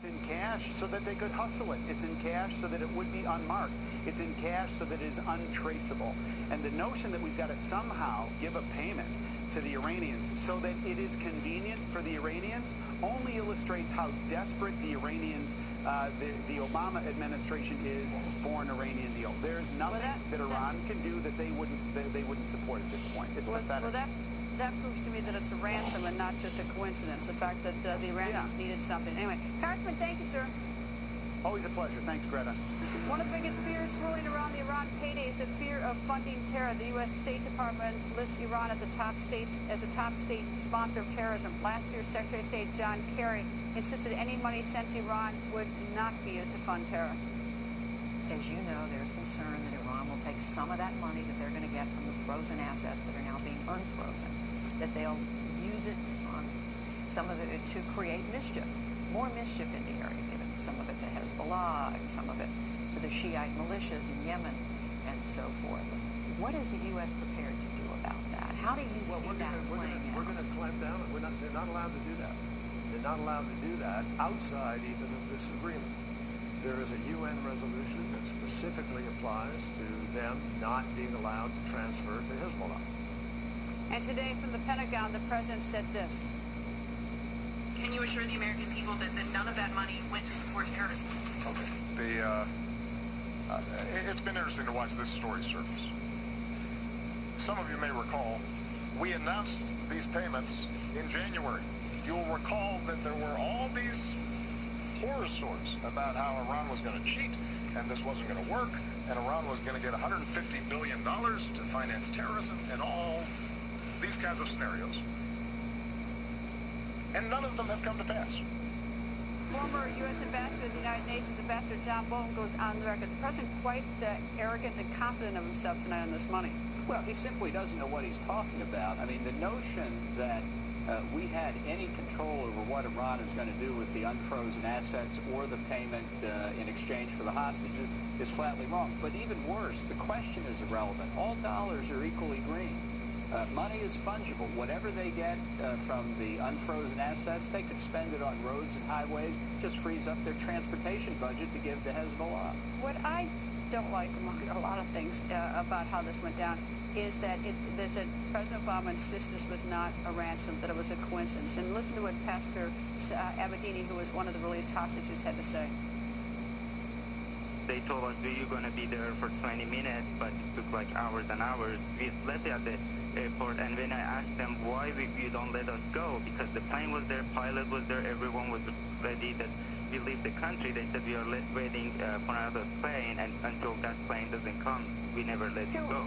It's in cash so that they could hustle it. It's in cash so that it would be unmarked. It's in cash so that it is untraceable. And the notion that we've got to somehow give a payment to the Iranians so that it is convenient for the Iranians only illustrates how desperate the Iranians, the Obama administration is for an Iranian deal. There's nothing that Iran can do that they wouldn't support at this point. It's pathetic. Well, that proves to me that it's a ransom and not just a coincidence. The fact that the Iranians needed something. Anyway, Congressman, thank you, sir. Always a pleasure. Thanks, Greta. One of the biggest fears swirling around the Iran payday is the fear of funding terror. The U.S. State Department lists Iran at the top states as a top state sponsor of terrorism. Last year, Secretary of State John Kerry insisted any money sent to Iran would not be used to fund terror. As you know, there's concern that Iran will take some of that money that they're going to get from the frozen assets that are now being unfrozen, that they'll use it on some of it to create mischief, more mischief in the area, given some of it to Hezbollah, and some of it to the Shiite militias in Yemen, and so forth. What is the U.S. prepared to do about that? How do you see that playing out? We're going to clamp down. They're not allowed to do that. They're not allowed to do that outside even of this agreement. There is a UN resolution that specifically applies to them not being allowed to transfer to Hezbollah. And today from the Pentagon, the president said this. Can you assure the American people that none of that money went to support terrorism? Okay. It's been interesting to watch this story surface. Some of you may recall, we announced these payments in January. You'll recall that there were all these horror stories about how Iran was going to cheat and this wasn't going to work and Iran was going to get $150 billion to finance terrorism and all these kinds of scenarios. And none of them have come to pass. Former U.S. Ambassador to the United Nations, Ambassador John Bolton, goes on the record. The president quite arrogant and confident of himself tonight on this money. Well, he simply doesn't know what he's talking about. I mean, the notion that we had any control over what Iran is going to do with the unfrozen assets or the payment in exchange for the hostages is flatly wrong. But even worse, the question is irrelevant. All dollars are equally green. Money is fungible. Whatever they get from the unfrozen assets, they could spend it on roads and highways, just frees up their transportation budget to give to Hezbollah. What I don't like, among a lot of things, about how this went down is that President Obama insists this was not a ransom, that it was a coincidence. And listen to what Pastor Abedini, who was one of the released hostages, had to say. They told us, you're going to be there for 20 minutes, but it took like hours and hours. We slept at the airport, and when I asked them why you don't let us go, because the plane was there, pilot was there, everyone was ready that we leave the country, they said we are waiting for another plane, and until that plane doesn't come, we never let you go.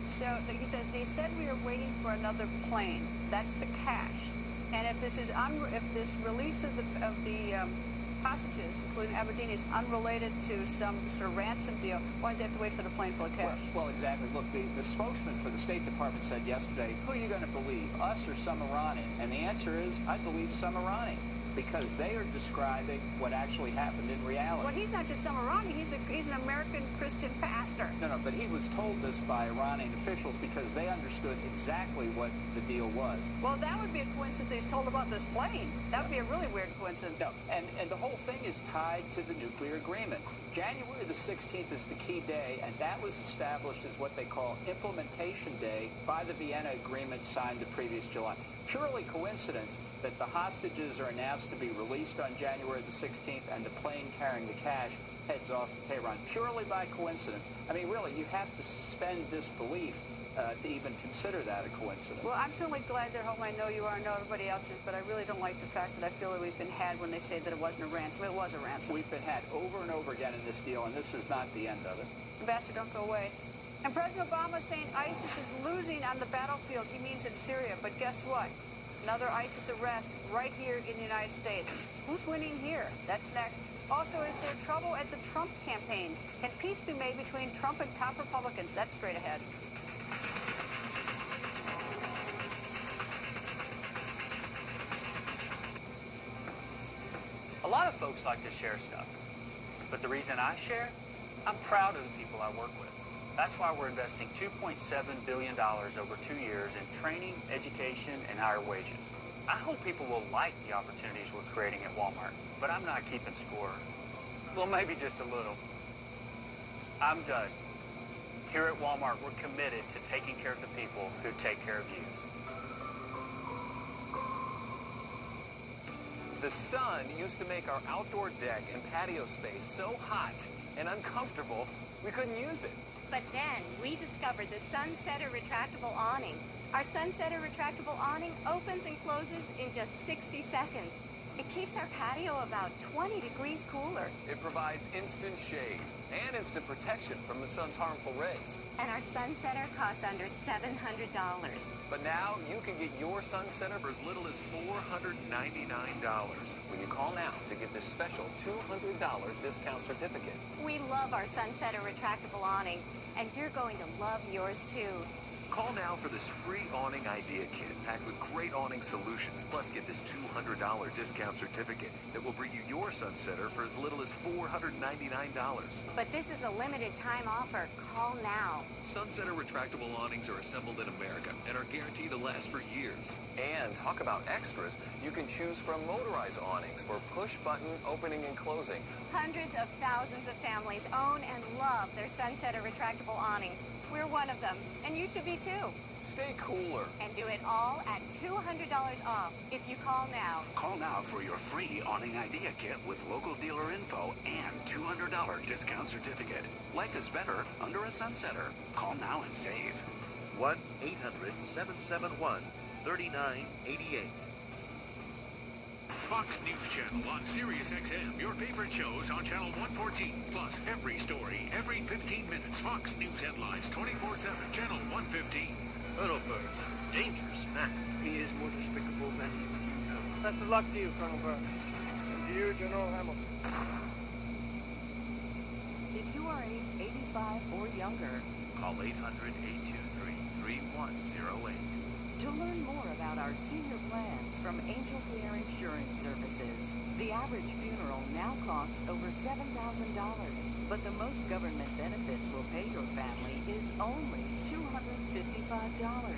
So he says they said we are waiting for another plane. That's the cash. And if this is if this release of the hostages, including Aberdeen, is unrelated to some sort of ransom deal, why'd they have to wait for the plane full of cash? Well, exactly. Look, the spokesman for the State Department said yesterday, who are you going to believe, us or some Iranian? And the answer is, I believe some Iranian, because they are describing what actually happened in reality. Well, he's not just some Iranian, he's an American Christian pastor. No, but he was told this by Iranian officials because they understood exactly what the deal was. Well, that would be a coincidence he's told about this plane. That would be a really weird coincidence. No, and the whole thing is tied to the nuclear agreement. January the 16th is the key day, and that was established as what they call implementation day by the Vienna Agreement signed the previous July. Purely coincidence that the hostages are announced to be released on January the 16th and the plane carrying the cash heads off to Tehran. Purely by coincidence. I mean, really, you have to suspend disbelief to even consider that a coincidence. Well, I'm certainly glad they're home. I know you are. I know everybody else is, but I really don't like the fact that I feel that we've been had when they say that it wasn't a ransom. It was a ransom. We've been had over and over again in this deal, and this is not the end of it. Ambassador, don't go away. And President Obama is saying ISIS is losing on the battlefield. He means in Syria. But guess what? Another ISIS arrest right here in the United States. Who's winning here? That's next. Also, is there trouble at the Trump campaign? Can peace be made between Trump and top Republicans? That's straight ahead. A lot of folks like to share stuff. But the reason I share, I'm proud of the people I work with. That's why we're investing $2.7 billion over 2 years in training, education, and higher wages. I hope people will like the opportunities we're creating at Walmart, but I'm not keeping score. Well, maybe just a little. I'm Doug. Here at Walmart, we're committed to taking care of the people who take care of you. The sun used to make our outdoor deck and patio space so hot and uncomfortable, we couldn't use it. But then we discovered the Sunsetter retractable awning. Our Sunsetter retractable awning opens and closes in just 60 seconds. It keeps our patio about 20 degrees cooler. It provides instant shade and instant protection from the sun's harmful rays. And our Sunsetter costs under $700. But now you can get your Sunsetter for as little as $499 when you call now to get this special $200 discount certificate. We love our Sunsetter retractable awning, and you're going to love yours too. Call now for this free awning idea kit packed with great awning solutions. Plus, get this $200 discount certificate that will bring you your Sunsetter for as little as $499. But this is a limited time offer. Call now. Sunsetter retractable awnings are assembled in America and are guaranteed to last for years. And talk about extras. You can choose from motorized awnings for push-button opening and closing. Hundreds of thousands of families own and love their Sunsetter retractable awnings. We're one of them, and you should be too. Stay cooler. And do it all at $200 off if you call now. Call now for your free awning idea kit with local dealer info and $200 discount certificate. Life is better under a Sunsetter. Call now and save. 1-800-771-3988. Fox News Channel on Sirius XM. Your favorite shows on Channel 114. Plus, every story, every 15 minutes. Fox News headlines 24/7. Channel 115. Colonel Burr is a dangerous man. He is more despicable than even you know. Best of luck to you, Colonel Burr. And to you, General Hamilton. If you are age 85 or younger, call 800-823-3108. To learn more about our senior plans from Angel Care Insurance Services, the average funeral now costs over $7,000, but the most government benefits will pay your family is only $255.